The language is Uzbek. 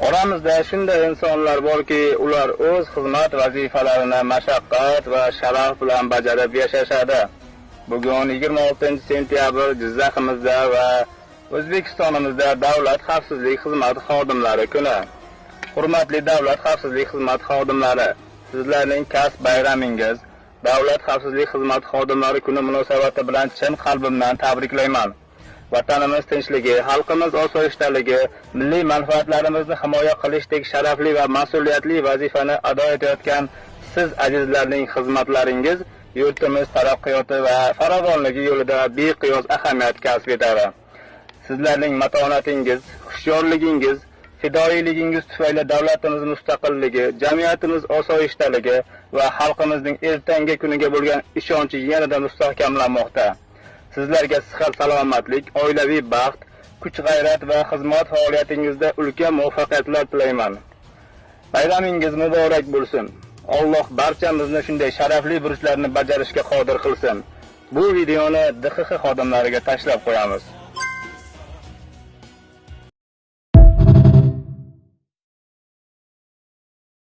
Oramizda shunday insonlar borki, ular o'z xizmat vazifalarini mashaqqat va sharaf bilan bajarib yashashadi. Bugun 26-sentyabr Jizzaximizda va O'zbekistonimizda Davlat xavfsizlik xizmati xodimlari kuni. Hurmatli davlat xavfsizlik xizmati xodimlari, sizlarning kasb bayramingiz Davlat xavfsizlik xizmati xodimlari kuni munosabati bilan chin qalbimdan tabriklayman. Vatanimiz tinchligi, xalqimiz osoyishtaligi, milliy manfaatlarimizni himoya qilishdek sharafli va mas'uliyatli vazifani ado etayotgan siz azizlarning xizmatlaringiz yurtimiz taraqqiyoti va farovonligi yo'lida beqiyos ahamiyat kasb etadi. Sizlarning matonatingiz, hushyorligingiz, fidoyiligingiz tufayli davlatimiz mustaqilligi, jamiyatimiz osoyishtaligi va xalqimizning ertangi kuniga bo'lgan ishonchi yanada mustahkamlanmoqda. Sizlarga sihat salomatlik, oilaviy baxt, kuch-g'ayrat va xizmat faoliyatingizda ulkan muvaffaqiyatlar tilayman. Bayramingiz muborak bo'lsin. Alloh barchamizni shunday sharafli burchlarni bajarishga qodir qilsin. Bu videoni DXX xodimlariga tashlab qo'yamiz.